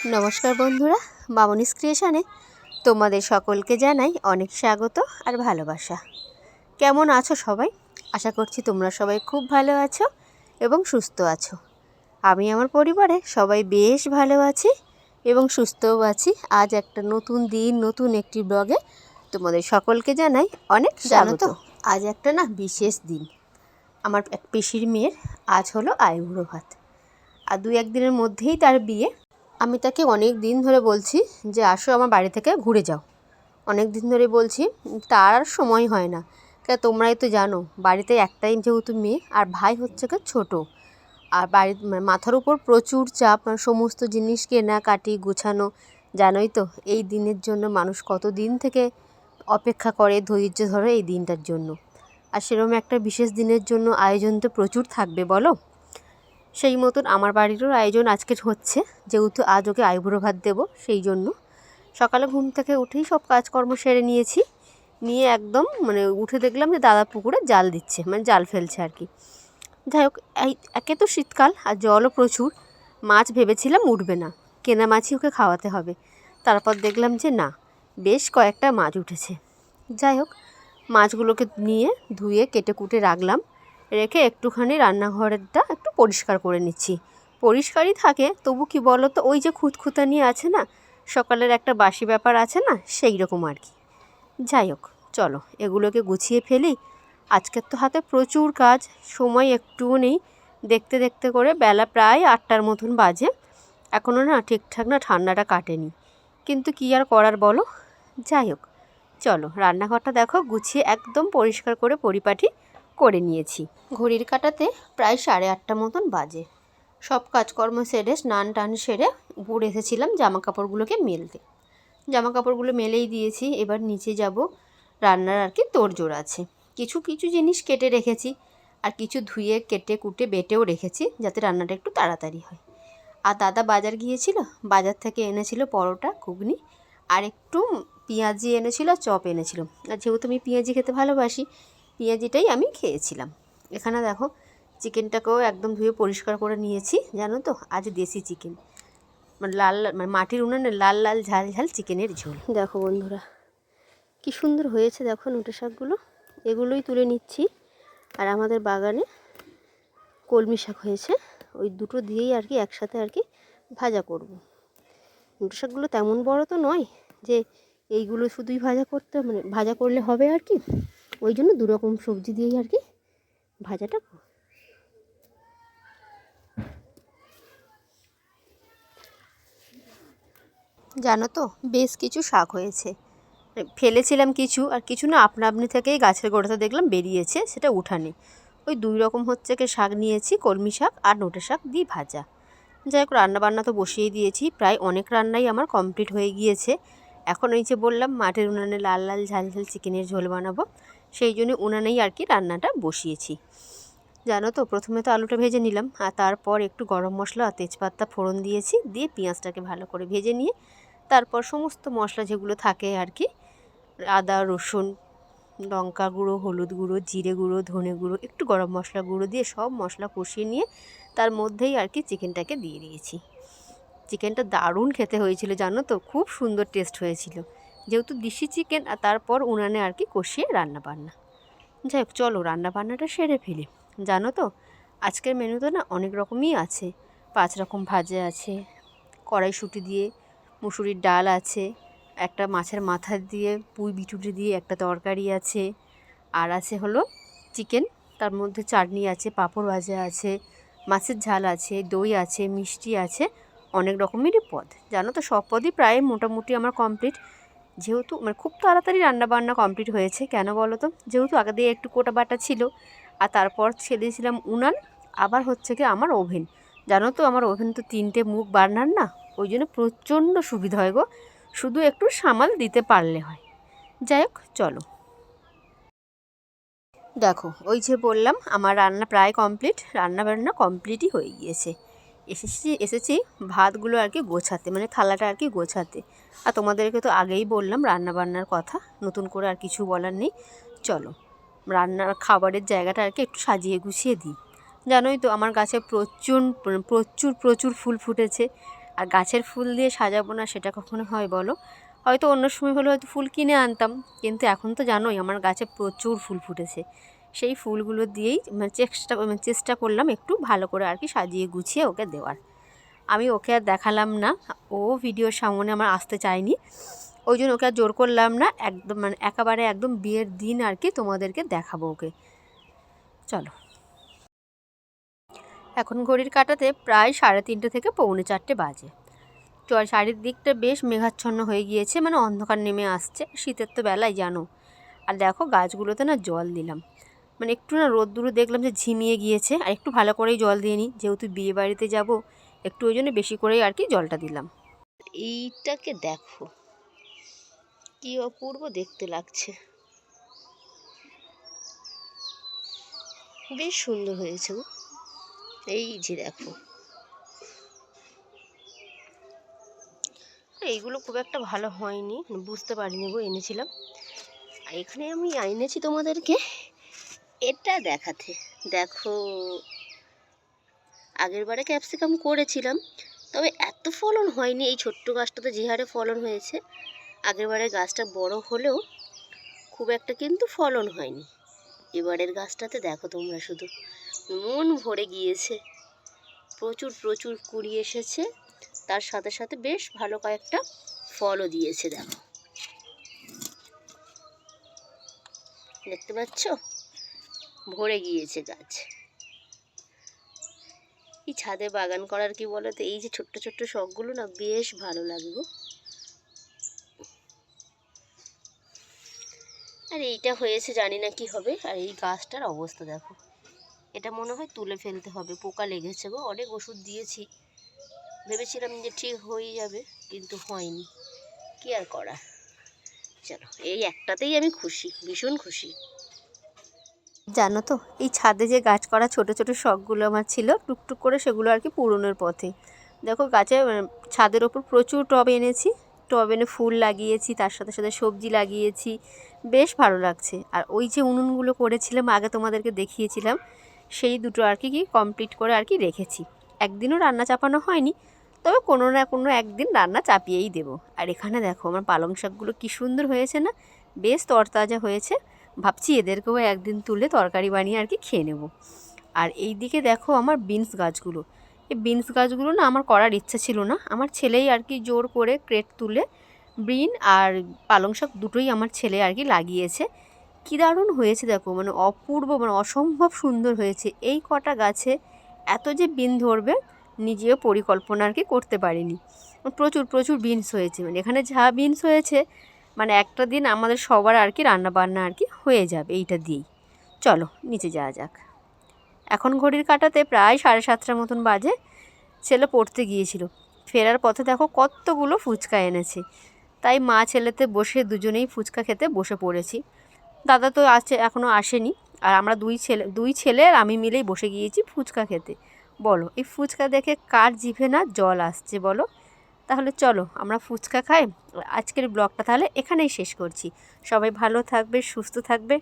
নমস্কার বন্ধুরা, মামনিস ক্রিয়েশনে তোমাদের সকলকে জানাই অনেক স্বাগত আর ভালোবাসা। কেমন আছো সবাই? আশা করছি তোমরা সবাই খুব ভালো আছো এবং সুস্থ আছো। আমি আমার পরিবারে সবাই বেশ ভালো আছি এবং সুস্থও আছি। আজ একটা নতুন দিন, নতুন একটি ব্লগে তোমাদের সকলকে জানাই অনেক স্বাগত। আজ একটা বিশেষ দিন। আমার এক পিসির মেয়ের আজ হলো আইবুড়ো ভাত, আর দু একদিনের মধ্যেই তার বিয়ে। আমি তাকে অনেক দিন ধরে বলছি যে আসো আমার বাড়ি থেকে ঘুরে যাও, অনেক দিন ধরে বলছি, তার আর সময় হয় না। তোমরাই তো জানো বাড়িতে একটাই যেহেতু মেয়ে, আর ভাই হচ্ছে ছোট, আর বাড়ির মাথার উপর প্রচুর চাপ, সমস্ত জিনিস কেনাকাটি গোছানো। জানোই তো এই দিনের জন্য মানুষ কত দিন থেকে অপেক্ষা করে, ধৈর্য ধরে এই দিনটার জন্য। আর সেরকম একটা বিশেষ দিনের জন্য আয়োজন তো প্রচুর থাকবে বলো। সেই মতন আমার বাড়িরও আয়োজন আজকের হচ্ছে, যেহেতু আজ ওকে আইবুড়ো ভাত দেবো। সেই জন্য সকালে ঘুম থেকে উঠেই সব কাজকর্ম সেরে নিয়েছি, নিয়ে একদম উঠে দেখলাম যে দাদা পুকুরে জাল দিচ্ছে, জাল ফেলছে আর কি। যাই হোক, একে তো শীতকাল আর জলও প্রচুর। মাছ ভেবেছিলাম উঠবে না, কেনা মাছই ওকে খাওয়াতে হবে। তারপর দেখলাম যে না, বেশ কয়েকটা মাছ উঠেছে। যাই হোক, মাছগুলোকে নিয়ে ধুয়ে কেটে কুটে রাখলাম, রেখে একটুখানি রান্নাঘরেরটা একটু পরিষ্কার করে নিচ্ছি। পরিষ্কারই থাকে, তবু কি বলো তো, ওই যে খুঁতখুঁতানি আছে না, সকালের একটা বাসি ব্যাপার আছে না, সেই রকম আর কি। যাই হোক, চলো এগুলোকে গুছিয়ে ফেলি। আজকের তো হাতে প্রচুর কাজ, সময় একটুও নেই। দেখতে দেখতে করে বেলা প্রায় 8টার মতন বাজে। এখনও ঠিকঠাক ঠান্ডাটা কাটেনি, কিন্তু কি আর করার বলো। যাই হোক, চলো রান্নাঘরটা দেখো গুছিয়ে একদম পরিষ্কার করে পরিপাটি করে নিয়েছি। ঘড়ির কাঁটাতে প্রায় 8:30 মতন বাজে। সব কাজকর্ম সেরে স্নান টান সেরে উপরে এসেছিলাম জামা কাপড়গুলোকে মেলতে। জামা কাপড়গুলো মেলেই দিয়েছি, এবার নিচে যাব। রান্নার আর কি তোড়জোড় আছে। কিছু কিছু জিনিস কেটে রেখেছি, আর কিছু ধুয়ে কেটে কুটে বেটেও রেখেছি, যাতে রান্নাটা একটু তাড়াতাড়ি হয়। আর দাদা বাজার গিয়েছিল, বাজার থেকে এনেছিল পরোটা, ঘুগনি, আর একটু পেঁয়াজি এনেছিল, চপ এনেছিল। আর যেহেতু আমি পেঁয়াজি খেতে ভালোবাসি, পেঁয়াজিটাই আমি খেয়েছিলাম। এখানে দেখো, চিকেনটাকেও একদম ধুয়ে পরিষ্কার করে নিয়েছি। জানো তো, আজ দেশি চিকেন, লাল মাটির উনুনে লাল লাল ঝাল ঝাল চিকেনের ঝোল। দেখো বন্ধুরা, কি সুন্দর হয়েছে দেখো নোটে শাকগুলো। এগুলোই তুলে নিচ্ছি। আর আমাদের বাগানে কলমি শাক হয়েছে, ওই দুটো দিয়েই আর কি একসাথে আর কি ভাজা করব। নোটে শাকগুলো তেমন বড় তো নয় যে এইগুলো শুধুই ভাজা করতে, ভাজা করলে হবে আর কি। ওই জন্য দুরকম সবজি দিয়েই আর কি ভাজাটা। জানো তো, বেশ কিছু শাক হয়েছে। ফেলেছিলাম কিছু, আর কিছু আপনা আপনি থেকেই গাছের গোড়াতে দেখলাম বেরিয়েছে, সেটা উঠানে। ওই দুই রকম হচ্ছে শাক নিয়েছি, কলমি শাক আর নোটে শাক দিয়ে ভাজা। যাই হোক, রান্নাবান্না তো বসিয়ে দিয়েছি, প্রায় অনেক রান্নাই আমার কমপ্লিট হয়ে গিয়েছে। এখন ওই যে বললাম মাটির উনানে লাল লাল ঝাল ঝাল চিকেনের ঝোল বানাবো, সেই জন্য উনানেই আর কি রান্নাটা বসিয়েছি। জানো তো, প্রথমে তো আলুটা ভেজে নিলাম, আর তারপর একটু গরম মশলা আর তেজপাতা ফোড়ন দিয়েছি, দিয়ে পেঁয়াজটাকে ভালো করে ভেজে নিয়ে তারপর সমস্ত মশলা যেগুলো থাকে আর কি, আদা রসুন লঙ্কা গুঁড়ো, হলুদ গুঁড়ো, জিরে গুঁড়ো, ধনে গুঁড়ো, একটু গরম মশলা গুঁড়ো দিয়ে সব মশলা কষিয়ে নিয়ে তার মধ্যেই আর কি চিকেনটাকে দিয়ে দিয়েছি। চিকেনটা দারুণ খেতে হয়েছিল, জানো তো, খুব সুন্দর টেস্ট হয়েছিল, যেহেতু দেশি চিকেন। আর তারপর উনানে আর কি কষিয়ে রান্না বান্না। যাই হোক, চলো রান্না বান্নাটা সেরে ফেলি। জানো তো, আজকের মেনুতে অনেক রকমই আছে। 5 রকম ভাজা আছে, কড়াইশুঁটি দিয়ে মুসুরির ডাল আছে, একটা মাছের মাথা দিয়ে পুঁই বিটুটি দিয়ে একটা তরকারি আছে, আর আছে হলো চিকেন, তার মধ্যে চাটনি আছে, পাঁপড় ভাজা আছে, মাছের ঝাল আছে, দই আছে, মিষ্টি আছে, অনেক রকমেরই পদ। জানো তো, সব পদই প্রায় মোটামুটি আমার কমপ্লিট। যেহেতু খুব তাড়াতাড়ি রান্নাবান্না কমপ্লিট হয়েছে, কেন বলো তো, যেহেতু আগে দিয়ে একটু কোটা বাটা ছিল, আর তারপর ছেড়ে দিয়েছিলাম উনান, আবার হচ্ছে আমার ওভেন। জানো তো, আমার ওভেন তো 3টে মুখ বার্নার না, ওই জন্য প্রচণ্ড সুবিধা হয় গো, শুধু একটু সামাল দিতে পারলে হয়। যাই হোক, চলো দেখো, ওই যে বললাম আমার রান্না প্রায় কমপ্লিট, রান্না কমপ্লিটই হয়ে গিয়েছে। এসেছি ভাতগুলো আর কি গোছাতে, থালাটা আর কি গোছাতে। আর তোমাদেরকে তো আগেই বললাম রান্নাবান্নার কথা, নতুন করে আর কিছু বলার নেই। চলো রান্নার খাবারের জায়গাটা আর কি একটু সাজিয়ে গুছিয়ে দিই। জানোই তো, আমার গাছে প্রচুর প্রচুর প্রচুর ফুল ফুটেছে। আর গাছের ফুল দিয়ে সাজাবো না সেটা কখনো হয় বলো? হয়তো অন্য সময় হলে হয়তো ফুল কিনে আনতাম, কিন্তু এখন তো জানোই আমার গাছে প্রচুর ফুল ফুটেছে। সেই ফুলগুলো দিয়েই চেষ্টা করলাম একটু ভালো করে আর কি সাজিয়ে গুছিয়ে ওকে দেওয়ার। আমি ওকে আর দেখালাম না, ও ভিডিওর সামনে আমার আসতে চায়নি, ওই জন্য ওকে আর জোর করলাম না। একদম একেবারে একদম বিয়ের দিন আর কি তোমাদেরকে দেখাবো ওকে। চলো, এখন ঘড়ির কাঁটাতে প্রায় 3:30 থেকে 3:45 বাজে। চারিদিকটা বেশ মেঘাচ্ছন্ন হয়ে গিয়েছে, অন্ধকার নেমে আসছে, শীতের তো বেলায় জানো। আর দেখো গাছগুলোতে না জল দিলাম, একটু না রোদ্দুরে দেখলাম যে ঝিমিয়ে গিয়েছে, আর একটু ভালো করেই জল দিয়ে নিই, যেহেতু বিয়ে বাড়িতে যাবো একটু, ওই জন্য বেশি করেই আর কি জলটা দিলাম। এইটাকে দেখো কি অপূর্ব দেখতে লাগছে, বেশ সুন্দর হয়েছে গো। এই যে দেখো, এইগুলো খুব একটা ভালো হয়নি, বুঝতে পারিনি গো, এনেছিলাম। আর এখানে আমি এনেছি তোমাদেরকে এটা দেখাতে। দেখো, আগের বারে ক্যাপসিকাম করেছিলাম, তবে এত ফলন হয়নি এই ছোট্ট গাছটাতে যে হারে ফলন হয়েছে। আগের বারে গাছটা বড় হলেও খুব একটা কিন্তু ফলন হয়নি। এবারের গাছটাতে দেখো তোমরা, শুধু মন ভরে গিয়েছে, প্রচুর প্রচুর কুড়ি এসেছে, তার সাথে সাথে বেশ ভালো কয়েকটা ফলও দিয়েছে। দেখো, দেখতে পাচ্ছ, ভরে গিয়েছে গাছ। এই ছাদে বাগান করার কি বলতো, এই যে ছোট্ট ছোট্ট শখগুলো না বেশ ভালো লাগবে। আর এইটা হয়েছে জানি না কি হবে। আর এই গাছটার অবস্থা দেখো, এটা মনে হয় তুলে ফেলতে হবে, পোকা লেগেছে গো, অনেক ওষুধ দিয়েছি, ভেবেছিলাম যে ঠিক হয়ে যাবে, কিন্তু হয়নি, কি আর করা। চলো, এই একটাতেই আমি খুশি, ভীষণ খুশি। জানো তো, এই ছাদে যে গাছ করা ছোট ছোট শখগুলো আমার ছিল, টুকটুক করে সেগুলো আর কি পূরণের পথে। দেখো গাছে ছাদের ওপর প্রচুর টব এনেছি, টব এনে ফুল লাগিয়েছি, তার সাথে সাথে সবজি লাগিয়েছি, বেশ ভালো লাগছে। আর ওই যে উনুনগুলো করেছিলাম আগে তোমাদেরকে দেখিয়েছিলাম, সেই দুটো আর কি কমপ্লিট করে আর কি রেখেছি। একদিনও রান্না চাপানো হয়নি, তবে কোনো না কোনো একদিন রান্না চাপিয়েই দেবো। আর এখানে দেখো আমার পালং শাকগুলো কী সুন্দর হয়েছে না, বেশ তরতাজা হয়েছে। ভাবছি এদেরকেও একদিন তুলে তরকারি বানিয়ে আর কি খেয়ে নেব। আর এই দিকে দেখো আমার বিনস গাছগুলো, এই বিনস গাছগুলো না আমার করার ইচ্ছা ছিল না, আমার ছেলেই আর কি জোর করে ক্রেট তুলে বিন আর পালং শাক দুটোই আমার ছেলে আর কি লাগিয়েছে। কী দারুণ হয়েছে দেখো, অপূর্ব, অসম্ভব সুন্দর হয়েছে। এই কটা গাছে এত যে বিন ধরবে নিজেও পরিকল্পনা আর কি করতে পারিনি। প্রচুর প্রচুর বিনস হয়েছে, এখানে যা বিনস হয়েছে একটা দিন আমাদের সবার আর কি রান্নাবান্না আর কি হয়ে যাবে এইটা দিয়েই। চলো নিচে যাওয়া যাক। এখন ঘড়ির কাঁটাতে প্রায় 7:30 মতন বাজে। ছেলে পড়তে গিয়েছিল, ফেরার পথে দেখো কতগুলো ফুচকা এনেছে, তাই মা ছেলেতে বসে দুজনেই ফুচকা খেতে বসে পড়েছি। দাদা তো এখনও আসেনি, আর আমরা দুই ছেলে আর আমি মিলেই বসে গিয়েছি ফুচকা খেতে। বলো, এই ফুচকা দেখে কার জিভে না জল আসছে বলো? তাহলে চলো আমরা ফুচকা খাই। আজকের ব্লগটা তাহলে এখানেই শেষ করছি। সবাই ভালো থাকবে, সুস্থ থাকবে।